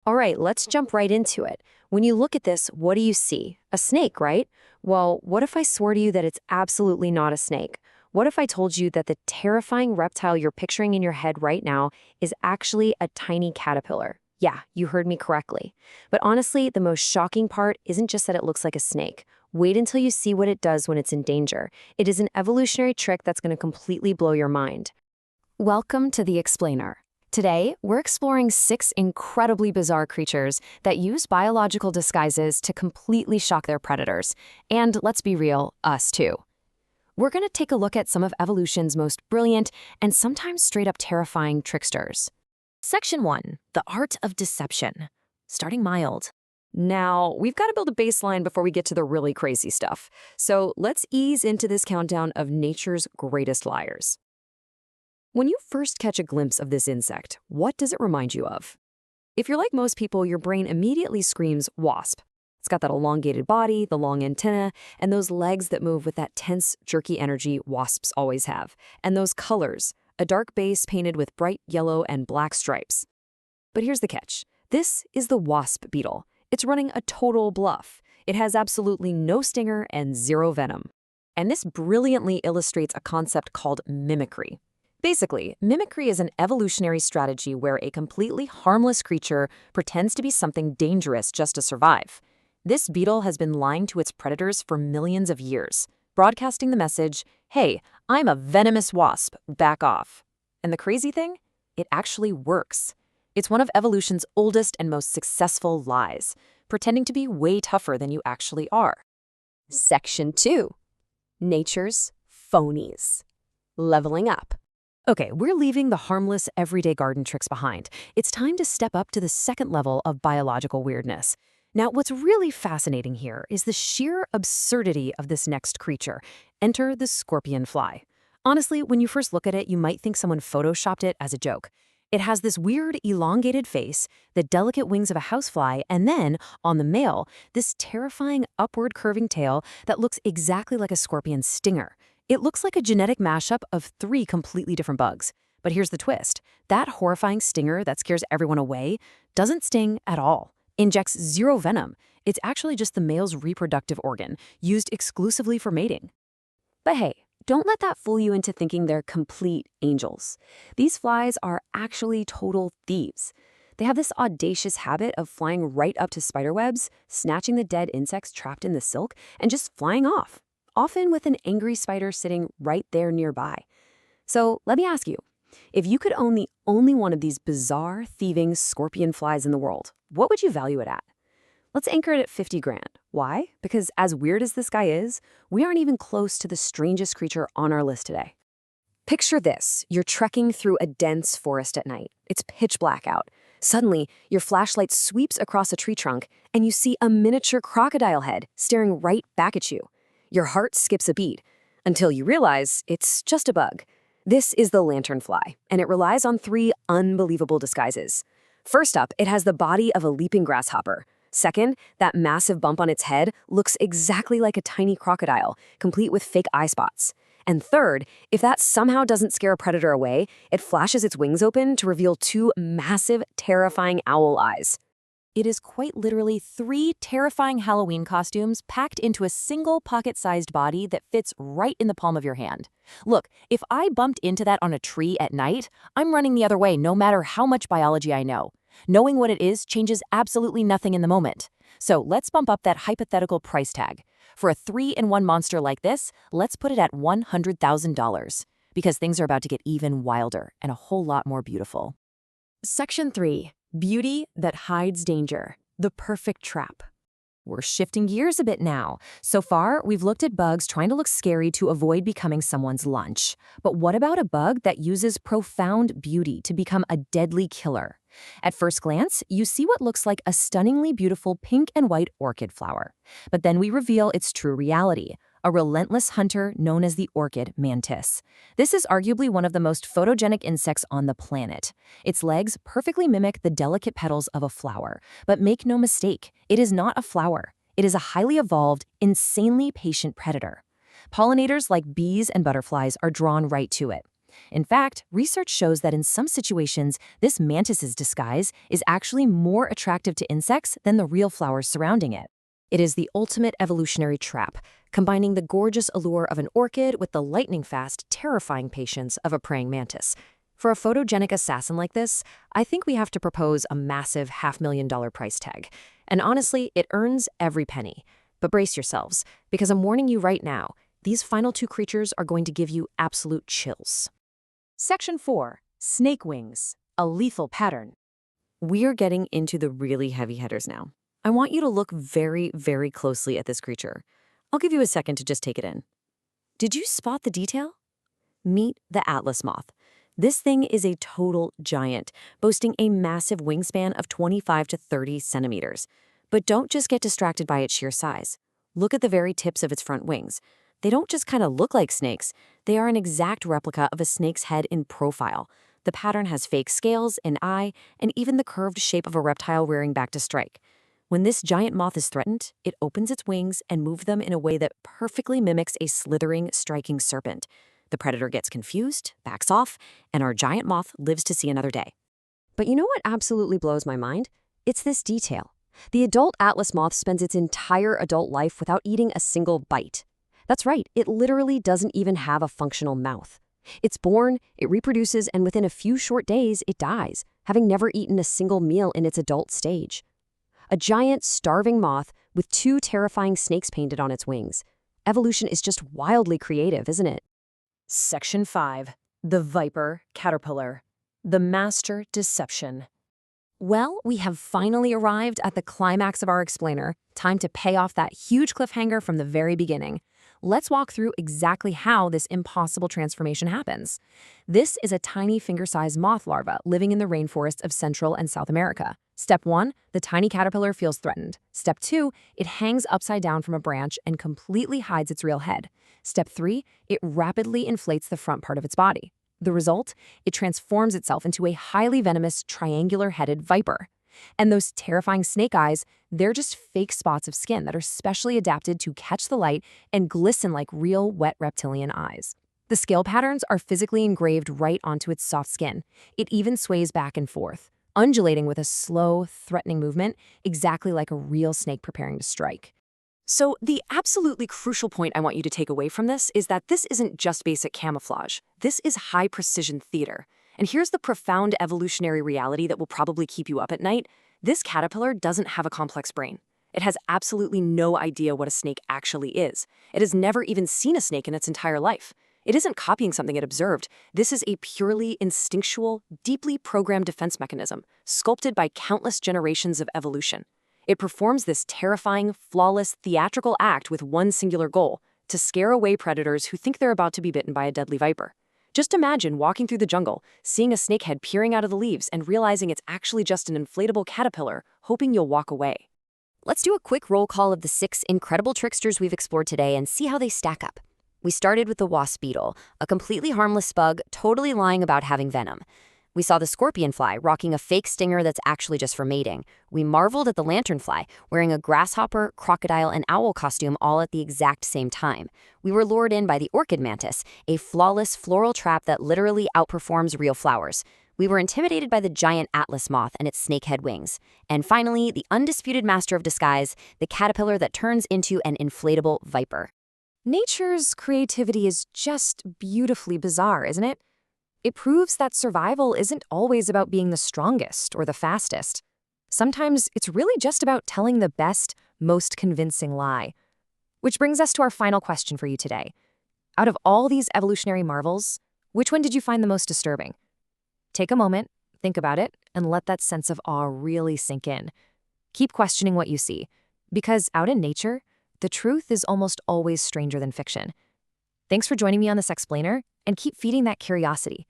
All right, let's jump right into it. When you look at this, what do you see? A snake, right? Well, what if I swore to you that it's absolutely not a snake? What if I told you that the terrifying reptile you're picturing in your head right now is actually a tiny caterpillar? Yeah, you heard me correctly. But honestly, the most shocking part isn't just that it looks like a snake. Wait until you see what it does when it's in danger. It is an evolutionary trick that's going to completely blow your mind. Welcome to The Explainer. Today, we're exploring 6 incredibly bizarre creatures that use biological disguises to completely shock their predators. And let's be real, us too. We're going to take a look at some of evolution's most brilliant and sometimes straight-up terrifying tricksters. Section 1. The Art of Deception. Starting mild. Now, we've got to build a baseline before we get to the really crazy stuff. So let's ease into this countdown of nature's greatest liars. When you first catch a glimpse of this insect, what does it remind you of? If you're like most people, your brain immediately screams wasp. It's got that elongated body, the long antenna, and those legs that move with that tense, jerky energy wasps always have. And those colors, a dark base painted with bright yellow and black stripes. But here's the catch. This is the wasp beetle. It's running a total bluff. It has absolutely no stinger and zero venom. And this brilliantly illustrates a concept called mimicry. Basically, mimicry is an evolutionary strategy where a completely harmless creature pretends to be something dangerous just to survive. This beetle has been lying to its predators for millions of years, broadcasting the message, hey, I'm a venomous wasp, back off. And the crazy thing? It actually works. It's one of evolution's oldest and most successful lies, pretending to be way tougher than you actually are. Section 2. Nature's phonies. Leveling up. Okay, we're leaving the harmless, everyday garden tricks behind. It's time to step up to the second level of biological weirdness. Now, what's really fascinating here is the sheer absurdity of this next creature. Enter the scorpion fly. Honestly, when you first look at it, you might think someone photoshopped it as a joke. It has this weird, elongated face, the delicate wings of a housefly, and then, on the male, this terrifying upward curving tail that looks exactly like a scorpion's stinger. It looks like a genetic mashup of 3 completely different bugs. But here's the twist. That horrifying stinger that scares everyone away doesn't sting at all. Injects zero venom. It's actually just the male's reproductive organ, used exclusively for mating. But hey, don't let that fool you into thinking they're complete angels. These flies are actually total thieves. They have this audacious habit of flying right up to spiderwebs, snatching the dead insects trapped in the silk, and just flying off. Often with an angry spider sitting right there nearby. So let me ask you, if you could own the only one of these bizarre, thieving scorpion flies in the world, what would you value it at? Let's anchor it at 50 grand. Why? Because as weird as this guy is, we aren't even close to the strangest creature on our list today. Picture this. You're trekking through a dense forest at night. It's pitch black out. Suddenly, your flashlight sweeps across a tree trunk, and you see a miniature crocodile head staring right back at you. Your heart skips a beat until you realize it's just a bug. This is the lanternfly, and it relies on 3 unbelievable disguises. First up, it has the body of a leaping grasshopper. Second, that massive bump on its head looks exactly like a tiny crocodile, complete with fake eye spots. And third, if that somehow doesn't scare a predator away, it flashes its wings open to reveal 2 massive, terrifying owl eyes. It is quite literally 3 terrifying Halloween costumes packed into a single pocket-sized body that fits right in the palm of your hand. Look, if I bumped into that on a tree at night, I'm running the other way no matter how much biology I know. Knowing what it is changes absolutely nothing in the moment. So let's bump up that hypothetical price tag. For a 3-in-1 monster like this, let's put it at $100,000. Because things are about to get even wilder and a whole lot more beautiful. Section 3. Beauty that hides danger. The perfect trap. We're shifting gears a bit now. So far, we've looked at bugs trying to look scary to avoid becoming someone's lunch. But what about a bug that uses profound beauty to become a deadly killer? At first glance, you see what looks like a stunningly beautiful pink and white orchid flower. But then we reveal its true reality. A relentless hunter known as the orchid mantis. This is arguably one of the most photogenic insects on the planet. Its legs perfectly mimic the delicate petals of a flower. But make no mistake, it is not a flower. It is a highly evolved, insanely patient predator. Pollinators like bees and butterflies are drawn right to it. In fact, research shows that in some situations, this mantis's disguise is actually more attractive to insects than the real flowers surrounding it. It is the ultimate evolutionary trap, combining the gorgeous allure of an orchid with the lightning-fast, terrifying patience of a praying mantis. For a photogenic assassin like this, I think we have to propose a massive $500,000 price tag. And honestly, it earns every penny. But brace yourselves, because I'm warning you right now, these final two creatures are going to give you absolute chills. Section 4. Snake wings, a lethal pattern. We're getting into the really heavy hitters now. I want you to look very, very closely at this creature. I'll give you a second to just take it in. Did you spot the detail? Meet the Atlas moth. This thing is a total giant, boasting a massive wingspan of 25 to 30 centimeters. But don't just get distracted by its sheer size. Look at the very tips of its front wings. They don't just kind of look like snakes. They are an exact replica of a snake's head in profile. The pattern has fake scales, an eye, and even the curved shape of a reptile rearing back to strike. When this giant moth is threatened, it opens its wings and moves them in a way that perfectly mimics a slithering, striking serpent. The predator gets confused, backs off, and our giant moth lives to see another day. But you know what absolutely blows my mind? It's this detail. The adult Atlas moth spends its entire adult life without eating a single bite. That's right, it literally doesn't even have a functional mouth. It's born, it reproduces, and within a few short days, it dies, having never eaten a single meal in its adult stage. A giant, starving moth with two terrifying snakes painted on its wings. Evolution is just wildly creative, isn't it? Section 5. The viper caterpillar. The master deception. Well, we have finally arrived at the climax of our explainer. Time to pay off that huge cliffhanger from the very beginning. Let's walk through exactly how this impossible transformation happens. This is a tiny finger-sized moth larva living in the rainforests of Central and South America. Step 1, the tiny caterpillar feels threatened. Step 2, it hangs upside down from a branch and completely hides its real head. Step 3, it rapidly inflates the front part of its body. The result? It transforms itself into a highly venomous, triangular-headed viper. And those terrifying snake eyes, they're just fake spots of skin that are specially adapted to catch the light and glisten like real, wet reptilian eyes. The scale patterns are physically engraved right onto its soft skin. It even sways back and forth, undulating with a slow, threatening movement, exactly like a real snake preparing to strike. So the absolutely crucial point I want you to take away from this is that this isn't just basic camouflage. This is high-precision theater. And here's the profound evolutionary reality that will probably keep you up at night. This caterpillar doesn't have a complex brain. It has absolutely no idea what a snake actually is. It has never even seen a snake in its entire life. It isn't copying something it observed. This is a purely instinctual, deeply programmed defense mechanism, sculpted by countless generations of evolution. It performs this terrifying, flawless, theatrical act with one singular goal: to scare away predators who think they're about to be bitten by a deadly viper. Just imagine walking through the jungle, seeing a snakehead peering out of the leaves and realizing it's actually just an inflatable caterpillar, hoping you'll walk away. Let's do a quick roll call of the 6 incredible tricksters we've explored today and see how they stack up. We started with the wasp beetle, a completely harmless bug, totally lying about having venom. We saw the scorpion fly rocking a fake stinger that's actually just for mating. We marveled at the lanternfly, wearing a grasshopper, crocodile, and owl costume all at the exact same time. We were lured in by the orchid mantis, a flawless floral trap that literally outperforms real flowers. We were intimidated by the giant Atlas moth and its snakehead wings. And finally, the undisputed master of disguise, the caterpillar that turns into an inflatable viper. Nature's creativity is just beautifully bizarre, isn't it? It proves that survival isn't always about being the strongest or the fastest. Sometimes it's really just about telling the best, most convincing lie. Which brings us to our final question for you today. Out of all these evolutionary marvels, which one did you find the most disturbing? Take a moment, think about it, and let that sense of awe really sink in. Keep questioning what you see, because out in nature, the truth is almost always stranger than fiction. Thanks for joining me on this explainer, and keep feeding that curiosity.